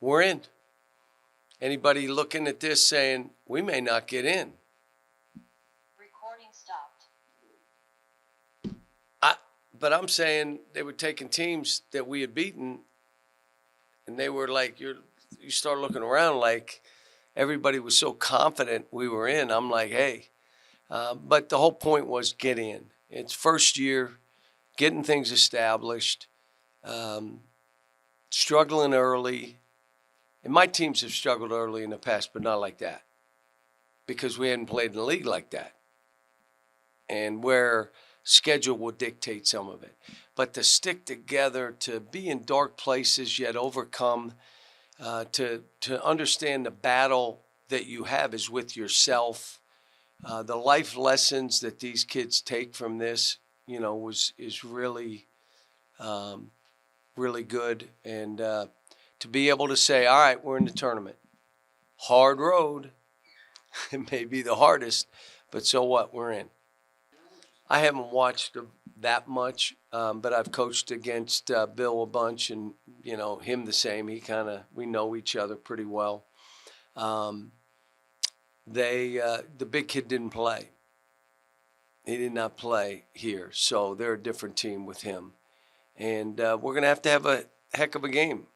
we're in. Anybody looking at this saying, we may not get in? Recording stopped. But I'm saying they were taking teams that we had beaten, and they were like, you start looking around like everybody was so confident we were in. I'm like, hey. But the whole point was get in. It's first year, getting things established, struggling early. And my teams have struggled early in the past, but not like that, because we hadn't played in the league like that. And where schedule will dictate some of it. But to stick together, to be in dark places yet overcome, to understand the battle that you have is with yourself. The life lessons that these kids take from this, is really, really good. And to be able to say, all right, we're in the tournament. Hard road. It may be the hardest, but so what? We're in. I haven't watched that much, but I've coached against Bill a bunch, and him the same. We know each other pretty well. The big kid didn't play. He did not play here, so they're a different team with him, and we're gonna have to have a heck of a game,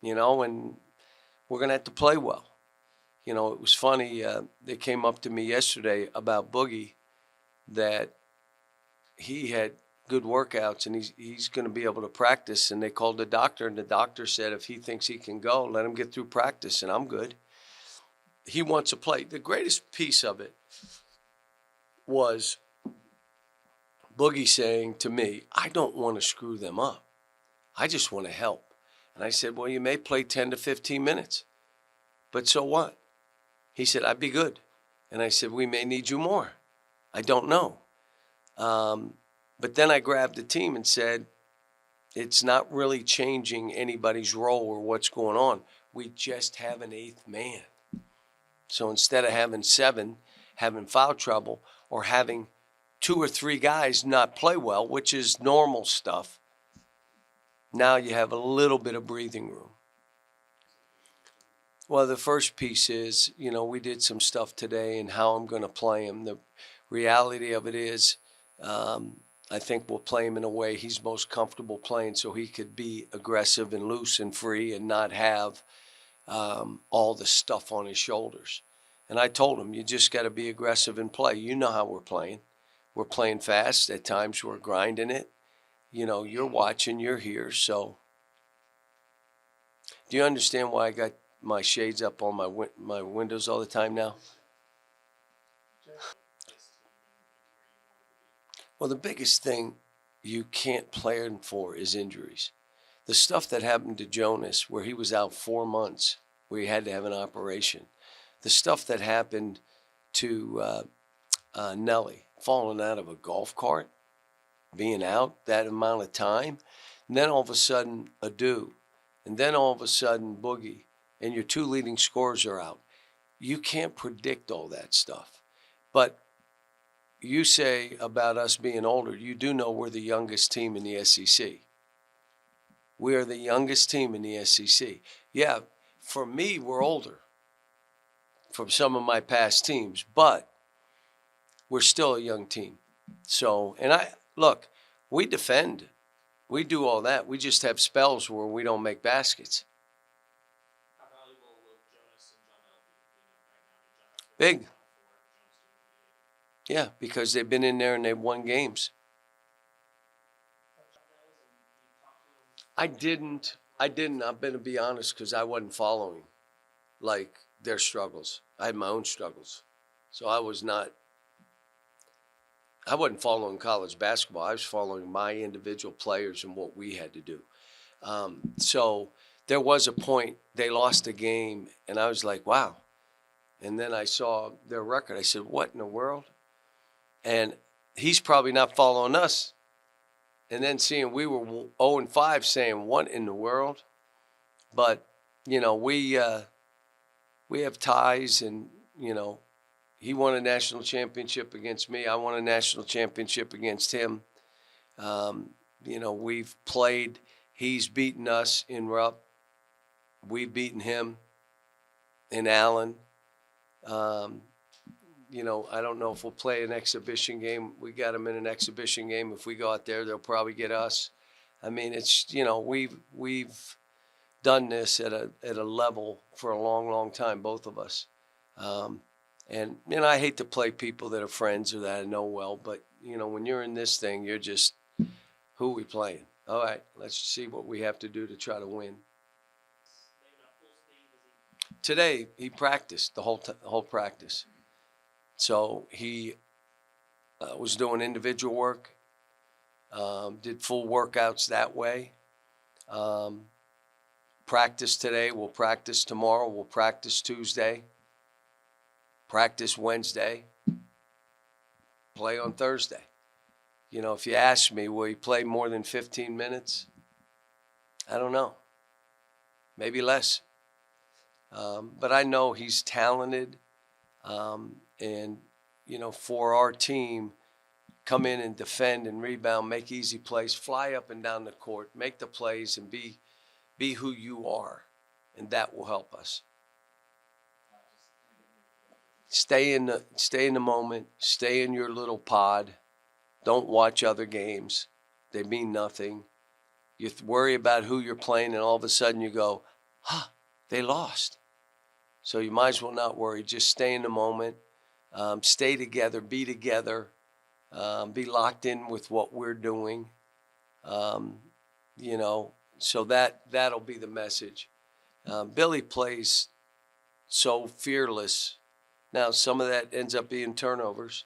and we're gonna have to play well. It was funny. They came up to me yesterday about Boogie, that he had good workouts and he's going to be able to practice. And they called the doctor, and the doctor said if he thinks he can go, let him get through practice, and I'm good. He wants to play. The greatest piece of it was Boogie saying to me, I don't want to screw them up. I just want to help. And I said, well, you may play 10 to 15 minutes, but so what? He said, I'd be good. And I said, we may need you more. I don't know. But then I grabbed the team and said, it's not really changing anybody's role or what's going on. We just have an eighth man. So instead of having 7, having foul trouble, or having 2 or 3 guys not play well, which is normal stuff, now you have a little bit of breathing room. Well, the first piece is, we did some stuff today and how I'm going to play him. The reality of it is, I think we'll play him in a way he's most comfortable playing, so he could be aggressive and loose and free and not have all the stuff on his shoulders. And I told him, you just got to be aggressive and play. You know how we're playing. We're playing fast. At times we're grinding it. You're watching, you're here. So do you understand why I got my shades up on my windows all the time now? Well, the biggest thing you can't plan for is injuries. The stuff that happened to Jonas, where he was out 4 months, where he had to have an operation. The stuff that happened to Nelly, falling out of a golf cart, being out that amount of time, and then all of a sudden Adu, and then all of a sudden Boogie, and your 2 leading scorers are out. You can't predict all that stuff. But you say about us being older, you do know we're the youngest team in the SEC. We are the youngest team in the SEC. Yeah, for me, we're older from some of my past teams, but we're still a young team. So, and look, we defend. We do all that. We just have spells where we don't make baskets. How valuable will Jonas and John L. be right now? Big. Yeah, because they've been in there and they've won games. I didn't. I'm going to be honest, because I wasn't following their struggles. I had my own struggles. So I wasn't following college basketball. I was following my individual players and what we had to do. So there was a point they lost a game, and I was like, wow. And then I saw their record. I said, what in the world? And he's probably not following us. And then seeing we were 0-5, saying, what in the world? But, we have ties, and, he won a national championship against me. I won a national championship against him. We've played. He's beaten us in Rupp. We've beaten him in Allen. You know, I don't know if we'll play an exhibition game. We got them in an exhibition game. If we go out there, they'll probably get us. I mean, it's, you know, we've done this at a level for a long, long time, both of us. And you know, I hate to play people that are friends or that I know well, but you know, when you're in this thing, you're just, who are we playing? All right, let's see what we have to do to try to win. Maybe not full speed. Is he? Today he practiced the whole practice, so he was doing individual work, did full workouts that way. Practice today, we'll practice tomorrow, we'll practice Tuesday, practice Wednesday, play on Thursday. You know, if you ask me, will he play more than 15 minutes? I don't know. Maybe less. But I know he's talented. And, you know, for our team, come in and defend and rebound, make easy plays, fly up and down the court, make the plays, and be who you are. And that will help us. Stay in the moment. Stay in your little pod. Don't watch other games. They mean nothing. You worry about who you're playing, and all of a sudden you go, they lost. So you might as well not worry. Just stay in the moment. Stay together. Be together. Be locked in with what we're doing. You know, so that'll be the message. Billy plays so fearless. Now, some of that ends up being turnovers,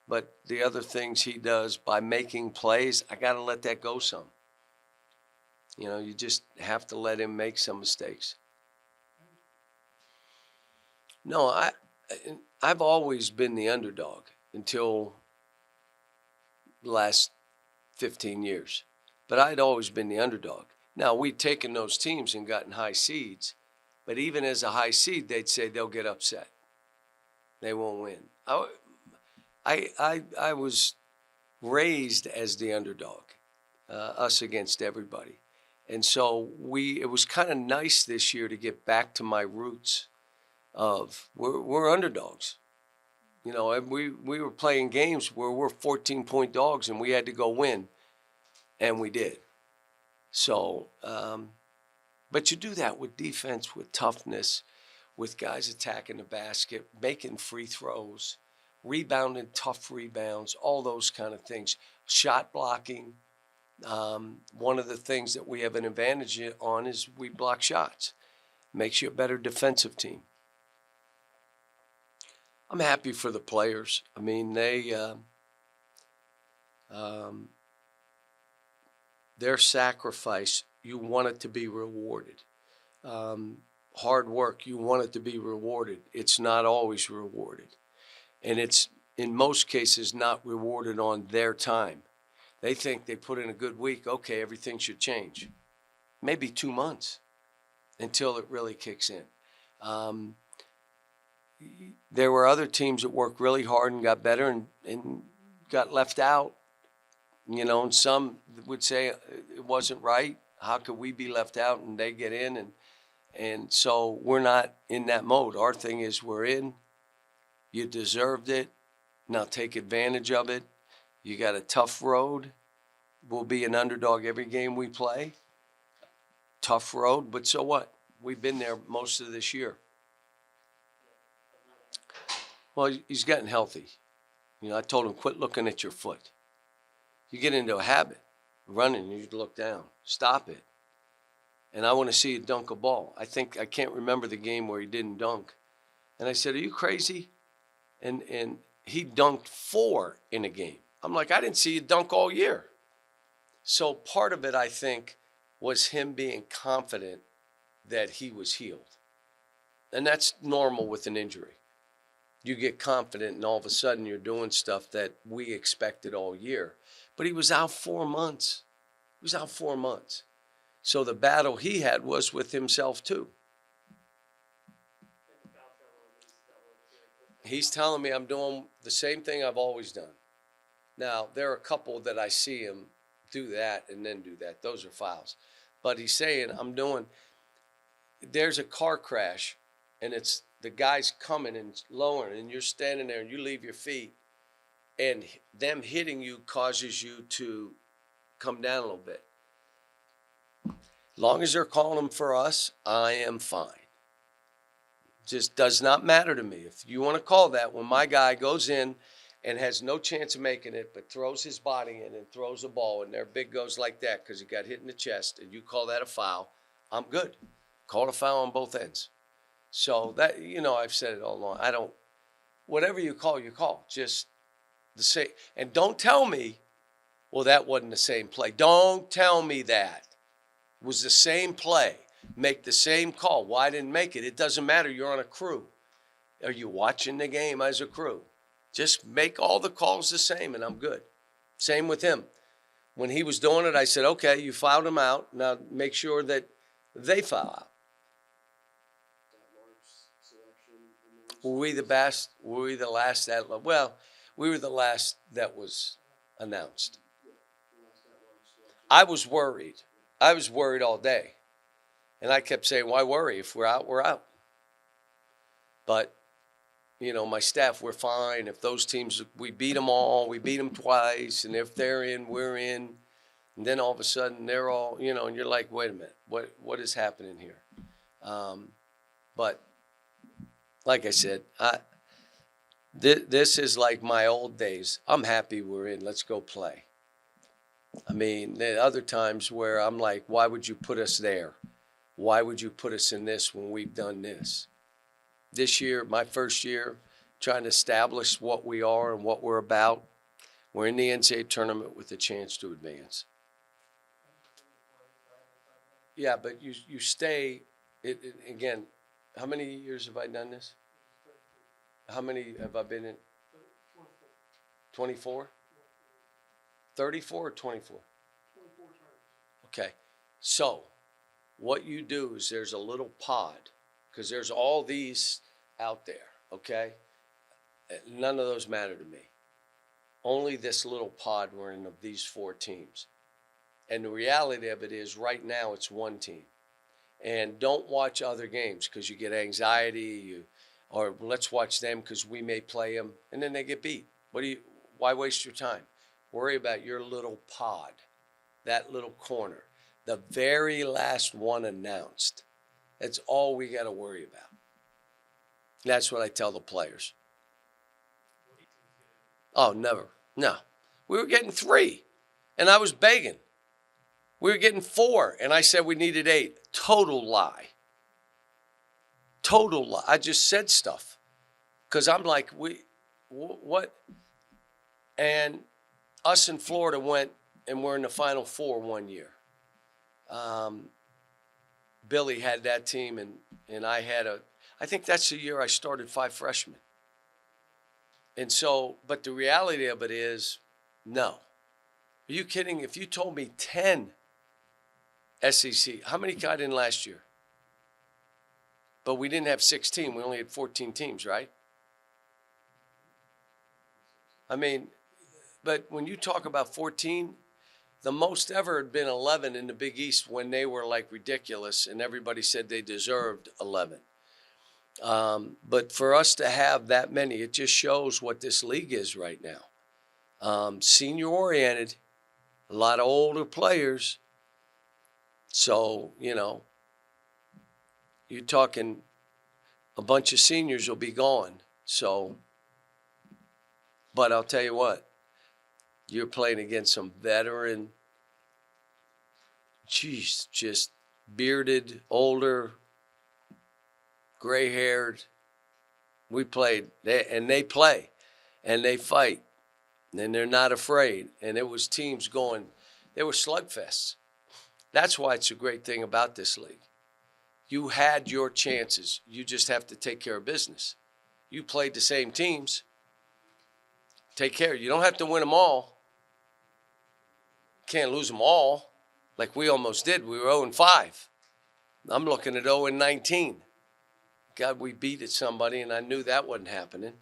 but the other things he does by making plays, I got to let that go some. You know, you just have to let him make some mistakes. No, I've always been the underdog until the last 15 years. But I'd always been the underdog. Now, we'd taken those teams and gotten high seeds, but even as a high seed, they'd say they'll get upset. They won't win. I was raised as the underdog, us against everybody. And so it was kind of nice this year to get back to my roots of we're underdogs. You know, we were playing games where we're 14-point dogs and we had to go win, and we did. So, but you do that with defense, with toughness, with guys attacking the basket, making free throws, rebounding tough rebounds, all those kind of things. Shot blocking. One of the things that we have an advantage on is we block shots. Makes you a better defensive team. I'm happy for the players. I mean, their sacrifice, you want it to be rewarded. Hard work, you want it to be rewarded. It's not always rewarded. And it's, in most cases, not rewarded on their time. They think they put in a good week, okay, everything should change. Maybe 2 months until it really kicks in. There were other teams that worked really hard and got better and got left out. You know, and some would say it wasn't right. How could we be left out and they get in? And so we're not in that mode. Our thing is we're in. You deserved it. Now take advantage of it. You got a tough road. We'll be an underdog every game we play. Tough road, but so what? We've been there most of this year. Well, he's gotten healthy. You know, I told him, quit looking at your foot. You get into a habit, running, you look down. Stop it. And I want to see you dunk a ball. I can't remember the game where he didn't dunk. And I said, are you crazy? And he dunked 4 in a game. I'm like, I didn't see you dunk all year. So part of it, I think, was him being confident that he was healed. And that's normal with an injury. You get confident and all of a sudden you're doing stuff that we expected all year. But he was out 4 months. He was out 4 months. So the battle he had was with himself too. He's telling me I'm doing the same thing I've always done. Now, there are a couple that I see him do that and then do that. Those are fouls. But he's saying I'm doing, there's a car crash and it's the guy's coming and lowering and you're standing there and you leave your feet and them hitting you causes you to come down a little bit. Long as they're calling them for us, I am fine. Just does not matter to me. If you want to call that, when my guy goes in and has no chance of making it, but throws his body in and throws a ball and their big goes like that because he got hit in the chest and you call that a foul, I'm good. Call a foul on both ends. So that, I've said it all along. I don't, whatever you call, just the same. And don't tell me, well, that wasn't the same play. Don't tell me that. It was the same play. Make the same call. Why didn't make it? It doesn't matter. You're on a crew. Are you watching the game as a crew? Just make all the calls the same and I'm good. Same with him. When he was doing it, I said, okay, you fouled him out. Now make sure that they foul out. Were we the best? Were we the last that? Well, we were the last that was announced. I was worried. I was worried all day. And I kept saying, why worry? If we're out, we're out. But, my staff, we're fine. If those teams, we beat them all. We beat them twice. And if they're in, we're in. And then all of a sudden, they're all, and you're like, wait a minute. What is happening here? But like I said, this is like my old days. I'm happy we're in. Let's go play. I mean, there are other times where I'm like, why would you put us there? Why would you put us in this when we've done this? This year, my first year, trying to establish what we are and what we're about. We're in the NCAA tournament with a chance to advance. Yeah, but you stay. Again, how many years have I done this? How many have I been in? 24? 34 or 24? Okay, so what you do is there's a little pod, because there's all these out there, okay? None of those matter to me. Only this little pod we're in of these 4 teams. And the reality of it is right now it's one team. And don't watch other games because you get anxiety, or let's watch them because we may play them, and then they get beat. Why waste your time? Worry about your little pod, that little corner. The very last one announced. That's all we got to worry about. That's what I tell the players. Oh, never. No. We were getting 3, and I was begging. We were getting 4, and I said we needed 8. Total lie. Total lie. I just said stuff because I'm like, what? And us in Florida went and we're in the Final Four one year. Billy had that team, and I had I think that's the year I started 5 freshmen. And so, but the reality of it is, no. Are you kidding? If you told me 10 SEC, how many got in last year? But we didn't have 16. We only had 14 teams, right? I mean, but when you talk about 14, the most ever had been 11 in the Big East when they were like ridiculous and everybody said they deserved 11. But for us to have that many, it just shows what this league is right now. Senior oriented, a lot of older players. So, you're talking a bunch of seniors will be gone. So, but I'll tell you what, you're playing against some veteran, just bearded, older, gray-haired. We played, and they play, and they fight, and they're not afraid. And it was teams going, they were slugfests. That's why it's a great thing about this league. You had your chances. You just have to take care of business. You played the same teams. Take care. You don't have to win them all. Can't lose them all like we almost did. We were 0-5. I'm looking at 0-19. God, we beat at somebody, and I knew that wasn't happening.